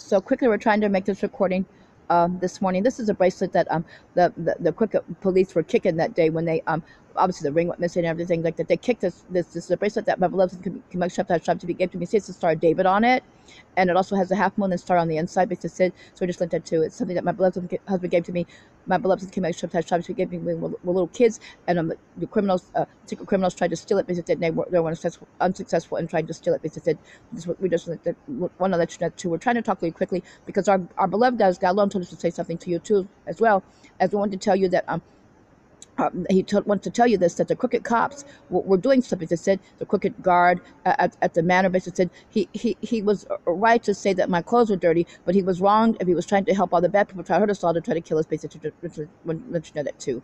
So quickly, we're trying to make this recording this morning. This is a bracelet that the Crooked police were kicking that day when they obviously the ring went missing and everything like that. They kicked this is a bracelet that my beloved SHABBATs to be gave to me. It says the Star of David on it, and it also has a half moon and star on the inside. Because it, so I just linked that too. It's something that my beloved husband gave to me. My beloved SHABBATs to gave me when we were little kids, and the criminals, secret criminals, tried to steal it because they were unsuccessful in trying to steal it. Because we just want to let you know too. We're trying to talk really quickly because our beloved guys, God alone told us to say something to you too, as well as we want to tell you that he wants to tell you this, that the crooked cops were doing something. They said the crooked guard at the manor basically said he was right to say that my clothes were dirty, but he was wrong if he was trying to help all the bad people try to hurt us all to try to kill us, basically. Let you know that too.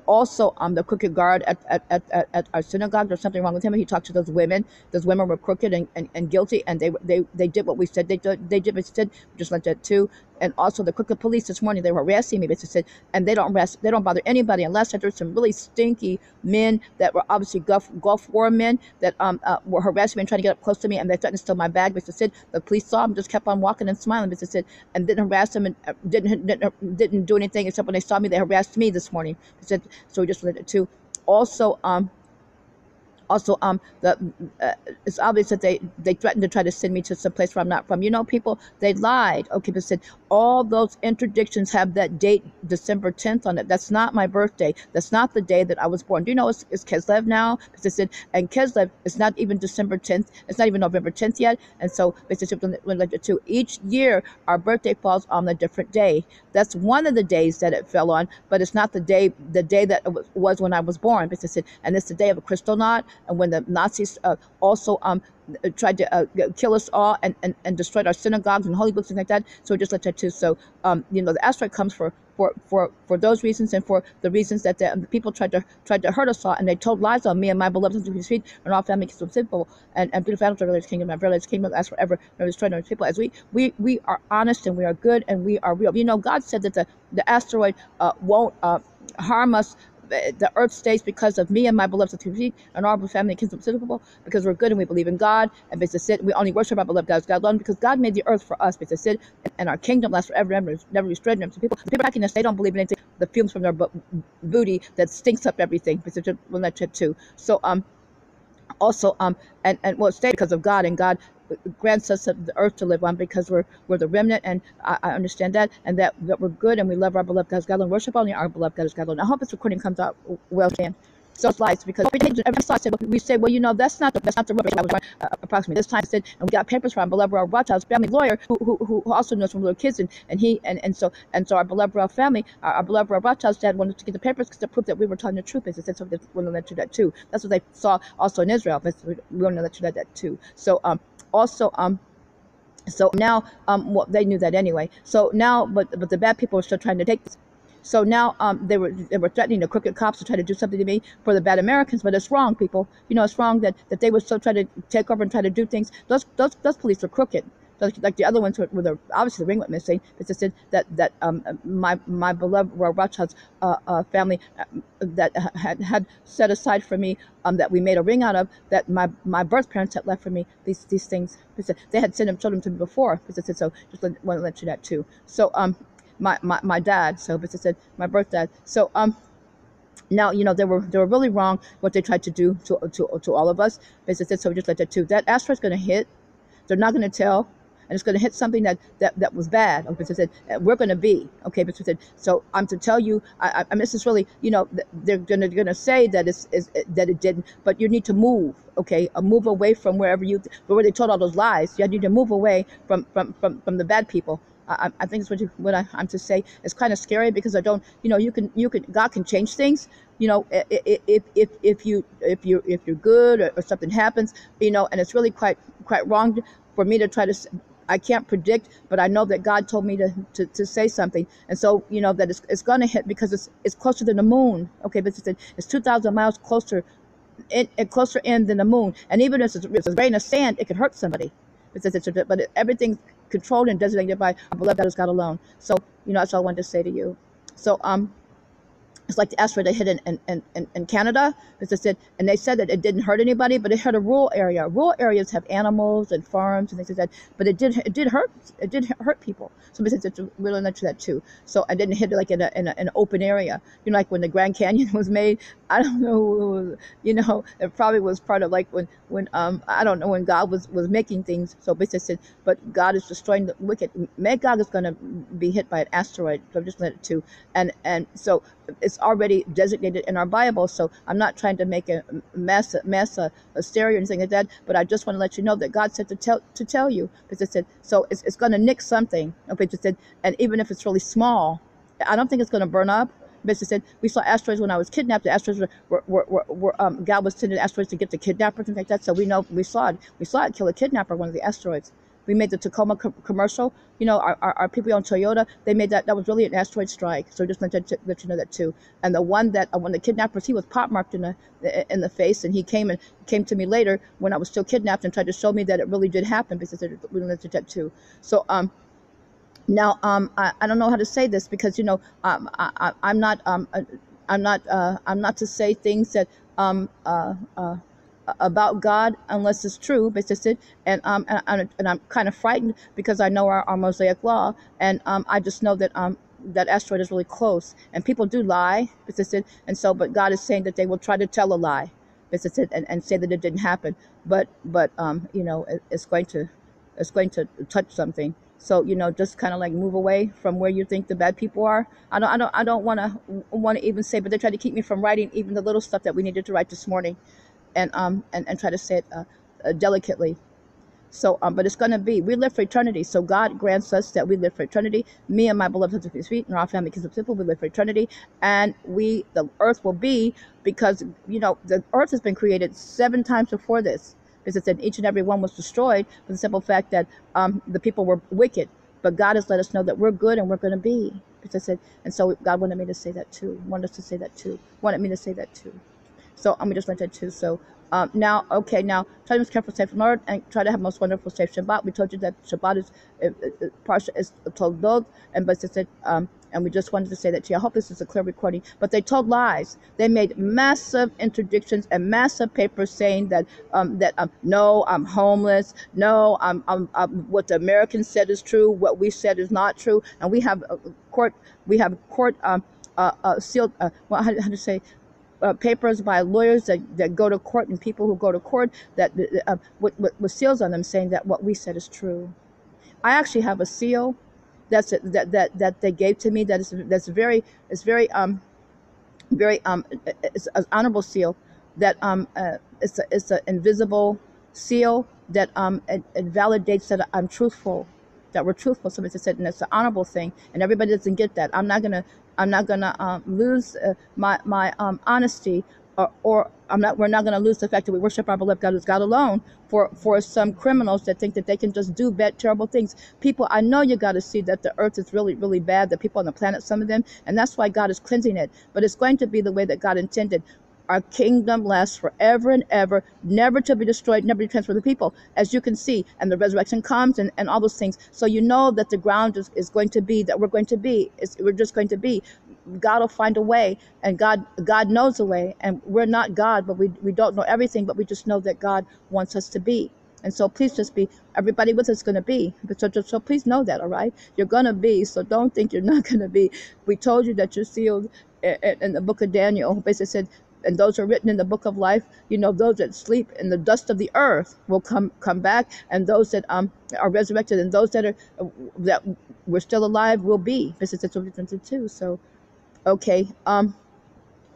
Also, the crooked guard at our synagogue, there's something wrong with him. He talked to those women. Those women were crooked and guilty, and they did what we said they did. They did what we said. We just let that too. And also the crooked police this morning, they were harassing me. Basically said, and they don't bother anybody unless there's some really stinky men that were obviously Gulf War men that were harassing me and trying to get up close to me, and they threatened to steal my bag. Basically said the police saw them, just kept on walking and smiling. Basically said, and didn't harass them and didn't do anything except when they saw me, they harassed me this morning. He said, so we just let it too. Also, it's obvious that they threatened to try to send me to some place where I'm not from. You know, people, they lied. Okay, but said all those interdictions have that date, December 10th, on it. That's not my birthday. That's not the day that I was born. Do you know it's Kislev now? Because they said, and Kislev is not even December 10th. It's not even November 10th yet. And so basically, each year our birthday falls on a different day. That's one of the days that it fell on, but it's not the day that it was when I was born. Because they said, and it's the day of a crystal knot. And when the Nazis also tried to kill us all and destroyed our synagogues and holy books and like that, so we just let that too. So the asteroid comes for those reasons and for the reasons that the people tried to hurt us all, and they told lies on me and my beloved feet and all family so simple and beautiful animals of the kingdom. My village kingdom lasts forever. Never destroy no people. As we are honest and we are good and we are real. You know, God said that the asteroid won't harm us. The earth stays because of me and my beloved feet and our family kingdom because we're good and we believe in God, and we only worship our beloved God alone because God made the earth for us, and our kingdom lasts forever and never destroyed them. So people attacking us, they don't believe in anything. The fumes from their booty that stinks up everything. We'll let you too. So also and well, it stays because of God, and God grants us the earth to live on because we're the remnant, and I understand that, and that we're good and we love our beloved God alone, worship only our beloved God alone. I hope this recording comes out well, Stan. So it's lies because every slide said, we say, well, you know, that's not the rubbish. I was right, approximately this time said, and we got papers from our beloved Rothschild's family lawyer who also knows from little kids, and he and so our beloved Roth family, our beloved Rothschild's dad wanted to get the papers because to prove that we were telling the truth. They said, so they want to let you that too. That's what they saw also in Israel. But we want to let you that too. So so now, well, they knew that anyway. So now, but the bad people are still trying to take this. So now, they were threatening the crooked cops to try to do something to me for the bad Americans, but it's wrong, people. You know, it's wrong that they would still try to take over and try to do things. Those police are crooked. Like the other ones were obviously the ring went missing. But they said that my beloved Rothschild's family that had set aside for me that we made a ring out of, that my birth parents had left for me these things. They had showed them to me before. But they said, so just want to let you that too. So my dad. So but they said my birth dad. So now, you know, they were really wrong what they tried to do to all of us. But they said, so just let that too. That asteroid's going to hit. They're not going to tell. And it's going to hit something that was bad. Okay, so said we're going to be okay. But said, so I'm to tell you, I mean, this is really, you know, they're going to say that that it didn't, but you need to move. Okay, move away from where they told all those lies. You need to move away from the bad people. I think it's what I'm to say. It's kind of scary because I don't, you know, God can change things. You know, if you're good or something happens, you know, and it's really quite wrong for me to try to. I can't predict, but I know that God told me to say something, and so you know that it's going to hit because it's closer than the moon. Okay, but it's 2,000 miles closer in than the moon, and even if it's a grain of sand, it could hurt somebody. But everything's controlled and designated by our beloved God alone. So you know that's all I wanted to say to you. So It's like the asteroid that hit in Canada, as I said, and they said that it didn't hurt anybody, but it hurt a rural area. Rural areas have animals and farms and things like that, but it did hurt people. So because it's really into that too. So I didn't hit it like in an open area. You know, like when the Grand Canyon was made. I don't know. You know, it probably was part of like when I don't know, when God was making things. So basically, I said, but God is destroying the wicked. Magog is going to be hit by an asteroid. So I'm just let it too, and so it's already designated in our Bible. So I'm not trying to make a mass hysteria or anything like that, but I just want to let you know that God said to tell you, because it said, so it's going to nick something. Okay, it said, and even if it's really small, I don't think it's going to burn up. But it said, we saw asteroids when I was kidnapped. The asteroids were God was sending asteroids to get the kidnappers and things like that. So we know, we saw it kill a kidnapper, one of the asteroids. We made the Tacoma commercial. You know, our people on Toyota, they made that. That was really an asteroid strike. So just let you know that too. And the one that one of the kidnappers, he was pockmarked in the face, and he came to me later when I was still kidnapped and tried to show me that it really did happen, because we let you that too. So now I don't know how to say this, because you know I'm not to say things that about God unless it's true, basically, and I'm kind of frightened because I know our Mosaic law, and I just know that that asteroid is really close, and people do lie, basically, and so, but God is saying that they will try to tell a lie, basically, and say that it didn't happen, but you know, it's going to touch something. So you know, just kind of like move away from where you think the bad people are. I don't want to even say, but they try to keep me from writing even the little stuff that we needed to write this morning, and try to say it delicately. So, but it's going to be, we live for eternity. So God grants us that we live for eternity. Me and my beloved husband, his feet, and our family, kids of people, we live for eternity. And the earth will be, because, you know, the earth has been created 7 times before this. Because it said each and every one was destroyed for the simple fact that the people were wicked. But God has let us know that we're good and we're going to be. Because I said, and so God wanted me to say that too. Wanted us to say that too. Wanted me to say that too. So I'm just like that too. So now, okay, now try to be careful, safe, and Lord, and try to have most wonderful, safe Shabbat. We told you that Shabbat is PARSHAT is Toldot, and but it said, and we just wanted to say that to you. I hope this is a clear recording. But they told lies. They made massive interdictions and massive papers saying that no, I'm homeless. No, I'm what the Americans said is true. What we said is not true. And we have court. We have court sealed. Well, how to say? Papers by lawyers that go to court, and people who go to court that with seals on them saying that what we said is true. I actually have a seal that they gave to me that's very, it's very it's an honorable seal that it's an invisible seal that it validates that I'm truthful, that we're truthful. Somebody said, and it's an honorable thing, and everybody doesn't get that. I'm not gonna lose my honesty, or we're not gonna lose the fact that we worship our beloved God, who's God alone, for some criminals that think that they can just do bad, terrible things. People, I know you got to see that the earth is really, really bad. The people on the planet, some of them, and that's why God is cleansing it. But it's going to be the way that God intended. Our kingdom lasts forever and ever, never to be destroyed, never to be transferred to the people, as you can see, and the resurrection comes, and all those things. So you know that the ground is going to be, that we're going to be, we're just going to be. God will find a way, and God knows a way, and we're not God, but we don't know everything, but we just know that God wants us to be. And so please just be, everybody with us is going to be. So please know that, all right? You're going to be, so don't think you're not going to be. We told you that you're sealed in the book of Daniel. Basically said, and those are written in the book of life. You know, those that sleep in the dust of the earth will come back, and those that are resurrected, and those that we're still alive will be. This is what we're too. So, okay.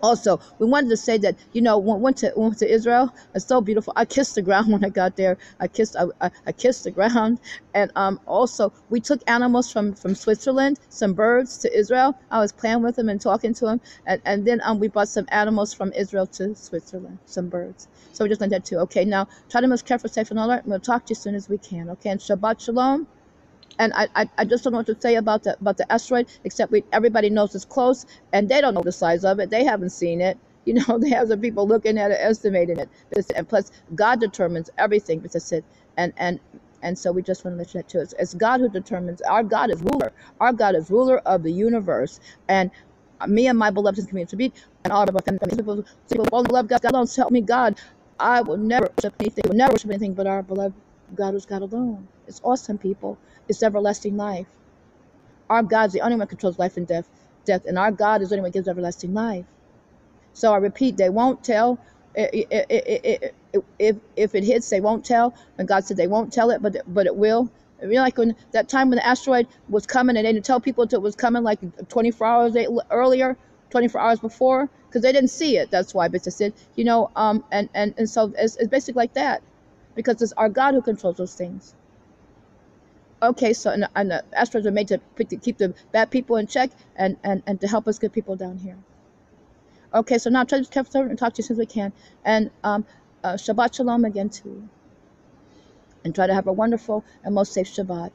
Also, we wanted to say that, you know, went to Israel. It's so beautiful. I kissed the ground when I got there. I kissed the ground, and also we took animals from Switzerland, some birds to Israel. I was playing with them and talking to them, and then we brought some animals from Israel to Switzerland, some birds. So we just did that too. Okay, now try to be careful, safe, and alert. We'll talk to you as soon as we can. Okay, and Shabbat Shalom. And I just don't know what to say about the asteroid, except everybody knows it's close, and they don't know the size of it. They haven't seen it. You know, they have some people looking at it, estimating it. And plus, God determines everything. Because it, and so we just want to let you know too. It's God who determines. Our God is ruler. Our God is ruler of the universe. And me and my beloved community, to be and all of our family. People only love God. God alone, help me, God. I will never worship anything. Will never worship anything but our beloved God, who's God alone. It's awesome, people. It's everlasting life. Our God's the only one who controls life and death, and our God is the only one who gives everlasting life. So I repeat, they won't tell. If it hits, they won't tell. And God said they won't tell it, but it will. You know, like when that time when the asteroid was coming, and they didn't tell people until it was coming, like 24 hours earlier, 24 hours before, because they didn't see it. That's why. But they said, you know, and so it's basically like that, because it's our God who controls those things. Okay, so and the asteroids are made to keep the bad people in check, and to help us good people down here. Okay, so now try to talk to you as soon as we can, and Shabbat Shalom again too, and try to have a wonderful and most safe Shabbat.